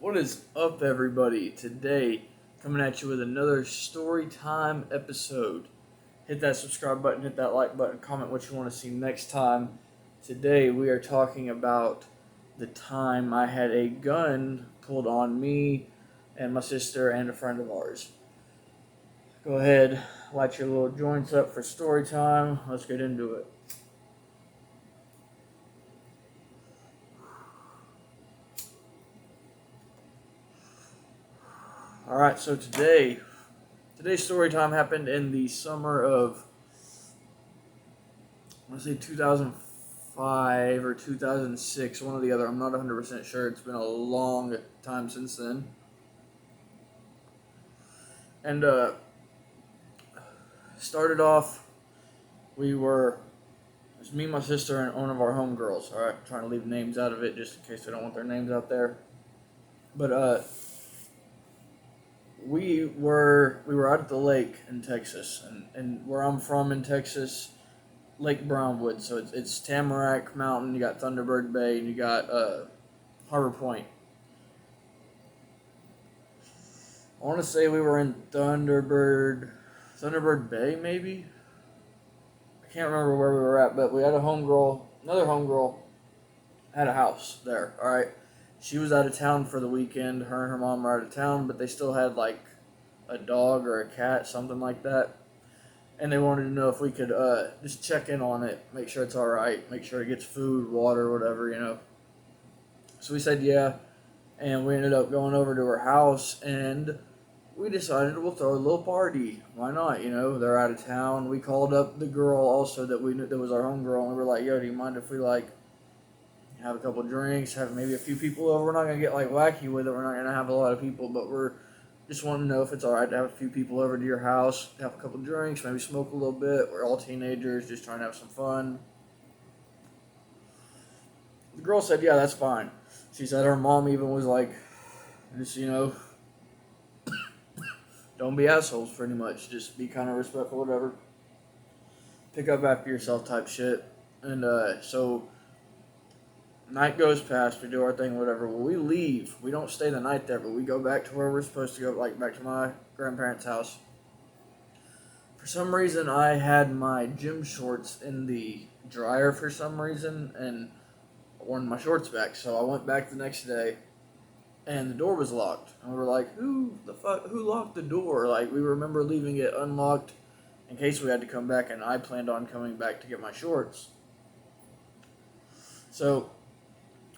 What is up, everybody? Today, coming at you with another story time episode. Hit that subscribe button, hit that like button, comment what you want to see next time. Today, we are talking about the time I had a gun pulled on me and my sister and a friend of ours. Go ahead, light your little joints up for story time. Let's get into it. All right, so today's story time happened in the summer of, I want to say 2005 or 2006, one or the other. I'm not 100% sure. It's been a long time since then. And started off, it was me, my sister, and one of our homegirls. All right, trying to leave names out of it just in case they don't want their names out there. But we were out at the lake in Texas, and where I'm from in Texas, Lake Brownwood. So it's Tamarack Mountain. You got Thunderbird Bay, and you got Harbor Point. I want to say we were in Thunderbird Bay, maybe. I can't remember where we were at, but we had another homegirl, had a house there. All right, she was out of town for the weekend. Her and her mom were out of town, but they still had like a dog or a cat, something like that. And they wanted to know if we could just check in on it, make sure it's all right, make sure it gets food, water, whatever. So we said yeah, and we ended up going over to her house, and we decided we'll throw a little party. Why not? They're out of town. We called up the girl also that we knew that was our homegirl, and we were like, "Yo, do you mind if we like have a couple drinks, have maybe a few people over? We're not gonna get like wacky with it. We're not gonna have a lot of people, but we're just wanting to know if it's all right to have a few people over to your house, have a couple drinks, maybe smoke a little bit. We're all teenagers, just trying to have some fun." The girl said, "Yeah, that's fine." She said her mom even was like, "Just don't be assholes, pretty much. Just be kind of respectful, whatever. Pick up after yourself type shit." And so night goes past, we do our thing, whatever. Well, we leave. We don't stay the night there, but we go back to where we're supposed to go, like back to my grandparents' house. For some reason, I had my gym shorts in the dryer for some reason, and worn my shorts back. So I went back the next day, and the door was locked. And we were like, who locked the door? Like, we remember leaving it unlocked in case we had to come back, and I planned on coming back to get my shorts. So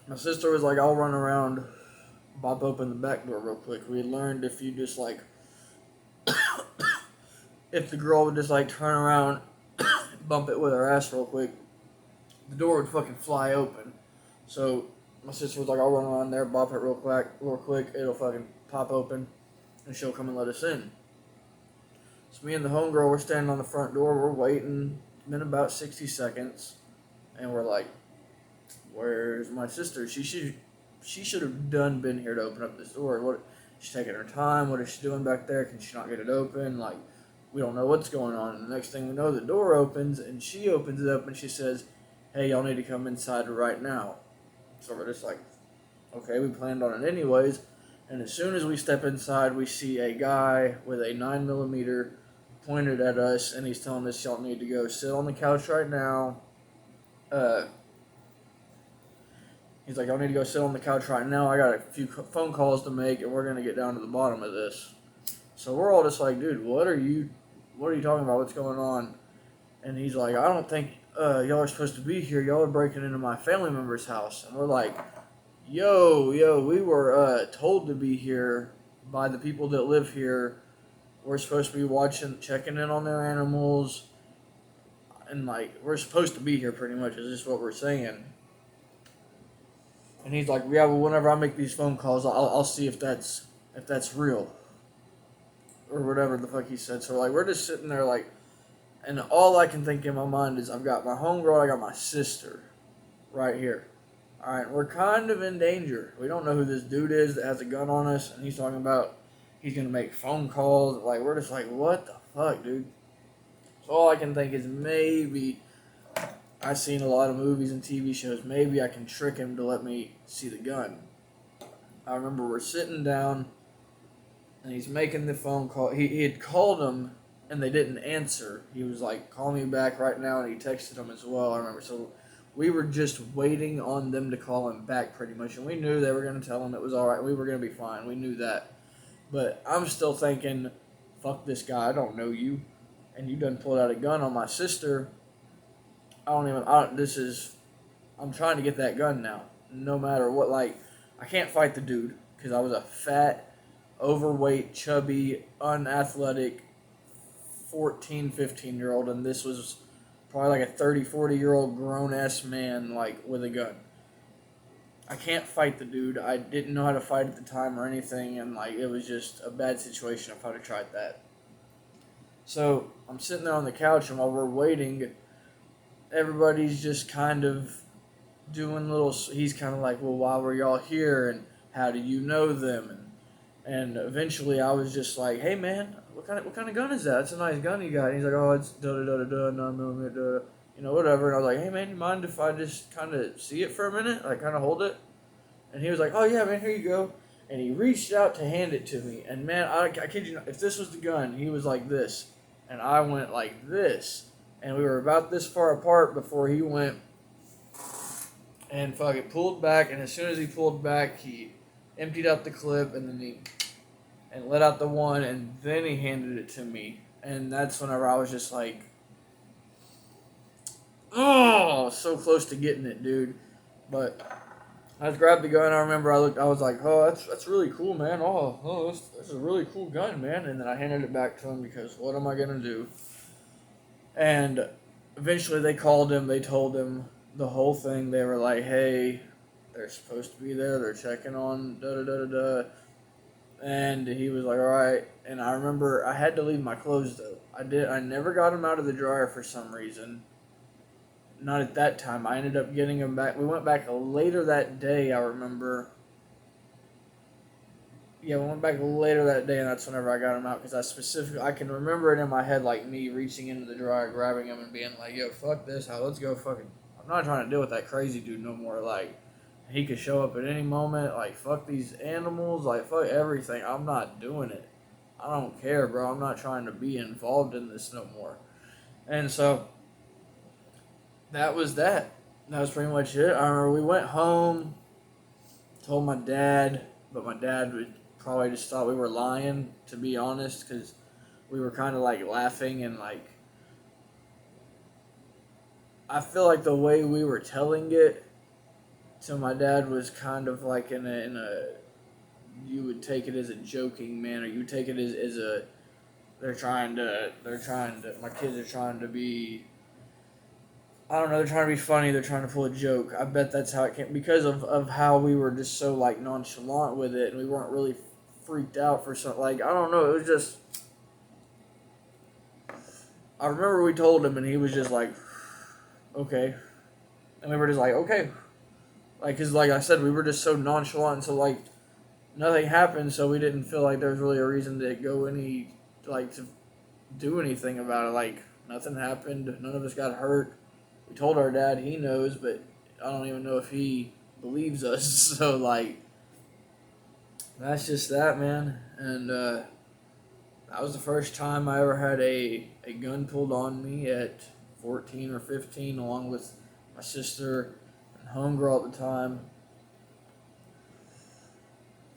my sister was like, "I'll run around, bop open the back door real quick." We had learned if you just like, if the girl would just like turn around, bump it with her ass real quick, the door would fucking fly open. So my sister was like, "I'll run around there, bop it real quick, it'll fucking pop open, and she'll come and let us in." So me and the homegirl were standing on the front door, we're waiting. It's been about 60 seconds, and we're like, "Where's my sister? She should have been here to open up this door. What? She's taking her time. What is she doing back there? Can she not get it open? Like, we don't know what's going on." And the next thing we know, the door opens, and she opens it up, and she says, "Hey, y'all need to come inside right now." So we're just like, okay, we planned on it anyways. And as soon as we step inside, we see a guy with a 9mm pointed at us, and he's telling us, "Y'all need to go sit on the couch right now." He's like, "Y'all need to go sit on the couch right now. I got a few phone calls to make, and we're gonna get down to the bottom of this." So we're all just like, "Dude, what are you talking about? What's going on?" And he's like, "I don't think y'all are supposed to be here. Y'all are breaking into my family member's house." And we're like, yo, we were told to be here by the people that live here. We're supposed to be checking in on their animals, and like, we're supposed to be here pretty much, is just what we're saying. And he's like, "Yeah, well, whenever I make these phone calls, I'll see if that's real." Or whatever the fuck he said. So like, we're just sitting there like, and all I can think in my mind is I've got my homegirl, I got my sister right here. Alright, we're kind of in danger. We don't know who this dude is that has a gun on us, and he's talking about he's going to make phone calls. Like, we're just like, what the fuck, dude? So all I can think is maybe I've seen a lot of movies and TV shows. Maybe I can trick him to let me see the gun. I remember we're sitting down, and he's making the phone call. He had called him, and they didn't answer. He was like, "Call me back right now," and he texted them as well. I remember. So we were just waiting on them to call him back, pretty much, and we knew they were going to tell him it was all right. We were going to be fine. We knew that. But I'm still thinking, "Fuck this guy. I don't know you, and you done pulled out a gun on my sister. I don't even. This is. I'm trying to get that gun now. No matter what. Like, I can't fight the dude because I was a fat, overweight, chubby, unathletic 14, 15-year-old, and this was probably like a 30, 40-year-old grown-ass man, like, with a gun. I can't fight the dude. I didn't know how to fight at the time or anything, and, like, it was just a bad situation if I'd have tried that. So, I'm sitting there on the couch, and while we're waiting, everybody's just kind of doing little, he's kind of like, well, why were y'all here, and how do you know them, and eventually I was just like, hey man, what kind of gun is that? It's a nice gun you got. And he's like, oh, it's da da da da da 9mm, whatever. And I was like, hey man, you mind if I just kind of see it for a minute, like kind of hold it? And he was like, oh yeah man, here you go. And he reached out to hand it to me, and man, I kid you not, if this was the gun, he was like this, and I went like this, and we were about this far apart before he went and fucking pulled back, and as soon as he pulled back, he emptied out the clip, and then he let out the one, and then he handed it to me, and that's whenever I was just like, oh, so close to getting it, dude. But I just grabbed the gun. I remember I was like, oh, that's really cool, man. Oh, that's a really cool gun, man. And then I handed it back to him because what am I gonna do? And eventually they called him. They told him the whole thing. They were like, hey, they're supposed to be there. They're checking on da da da da da. And he was like, all right. And I remember I had to leave my clothes though. I never got them out of the dryer for some reason. Not at that time. I ended up getting them back. We went back later that day, I remember. Yeah, we went back later that day, and that's whenever I got them out, because I can remember it in my head, like me reaching into the dryer, grabbing them, and being like, yo, fuck this, let's go fucking, I'm not trying to deal with that crazy dude no more, like, he could show up at any moment, like, fuck these animals, like, fuck everything, I'm not doing it, I don't care, bro, I'm not trying to be involved in this no more, and so, that was that pretty much it. I remember we went home, told my dad, but my dad would probably just thought we were lying, to be honest, because we were kind of like laughing and like, I feel like the way we were telling it to my dad was kind of like in a you would take it as a joking manner. You would take it as a they're trying to my kids are trying to be, I don't know, they're trying to be funny, they're trying to pull a joke. I bet that's how it came, because of how we were just so like nonchalant with it, and we weren't really freaked out for something, like, I don't know, it was just, I remember we told him, and he was just like, okay, and we were just like, okay, like, cause like I said, we were just so nonchalant, so like, nothing happened, so we didn't feel like there was really a reason to go to do anything about it, like, nothing happened, none of us got hurt. We told our dad, he knows, but I don't even know if he believes us. So, like, that's just that, man. And that was the first time I ever had a gun pulled on me at 14 or 15, along with my sister and homegirl at the time.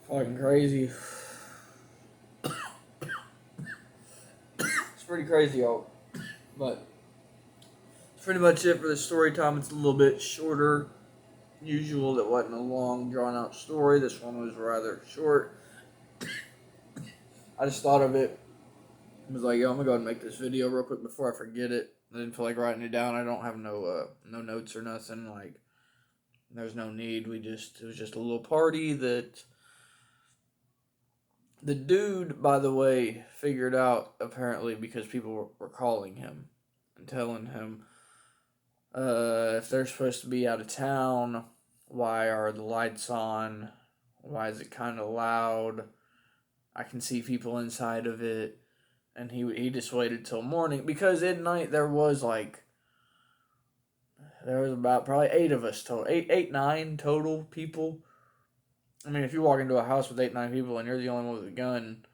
Fucking crazy. It's pretty crazy, y'all. But pretty much it for the story time. It's a little bit shorter usual. That wasn't a long drawn out story. This one was rather short. I just thought of it. I was like, yo, I'm gonna go ahead and make this video real quick before I forget it. I didn't feel like writing it down. I don't have no notes or nothing. Like, there's no need. It was just a little party that the dude, by the way, figured out apparently, because people were calling him and telling him, if they're supposed to be out of town, why are the lights on? Why is it kind of loud? I can see people inside of it. And he just waited till morning, because at night there was about probably 8 of us total, 9 total people. I mean, if you walk into a house with 8, 9 people and you're the only one with a gun,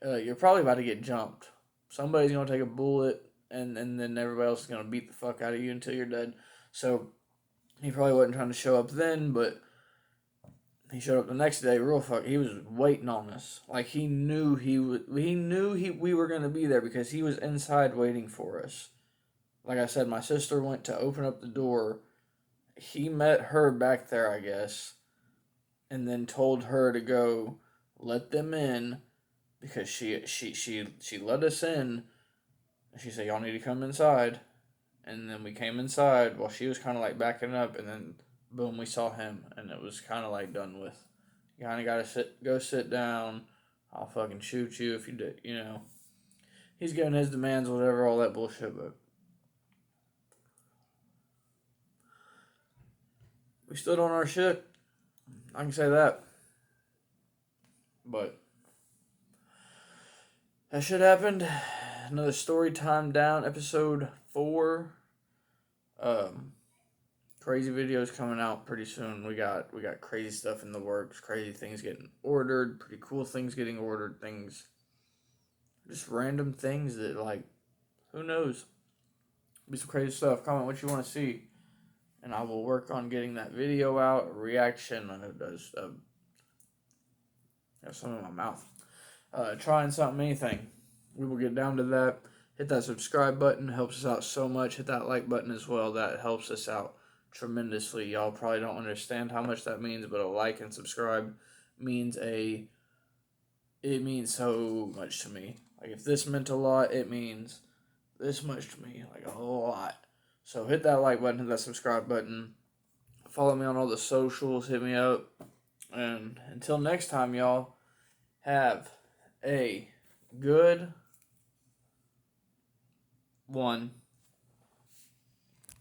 you're probably about to get jumped. Somebody's gonna take a bullet, and then everybody else is gonna beat the fuck out of you until you're dead. So he probably wasn't trying to show up then, but he showed up the next day. Real fuck, he was waiting on us. Like he knew we were gonna be there because he was inside waiting for us. Like I said, my sister went to open up the door. He met her back there, I guess, and then told her to go let them in because she let us in. She said, "Y'all need to come inside." And then we came inside while she was kind of like backing up, and then boom, we saw him, and it was kind of like done with. You kind of gotta go sit down. I'll fucking shoot you if you do. You know, he's getting his demands, whatever, all that bullshit. But we stood on our shit. I can say that. But that shit happened. Another story time down, episode 4. Crazy videos coming out pretty soon. We got crazy stuff in the works, crazy things getting ordered, pretty cool things getting ordered, things, just random things that, like, who knows? Be some crazy stuff. Comment what you want to see, and I will work on getting that video out. A reaction. I know it does. Have some in my mouth. Trying something, anything. We will get down to that. Hit that subscribe button. Helps us out so much. Hit that like button as well. That helps us out tremendously. Y'all probably don't understand how much that means, but a like and subscribe means it means so much to me. Like, if this meant a lot, it means this much to me. Like, a whole lot. So hit that like button, hit that subscribe button. Follow me on all the socials. Hit me up. And until next time, y'all, have a good one.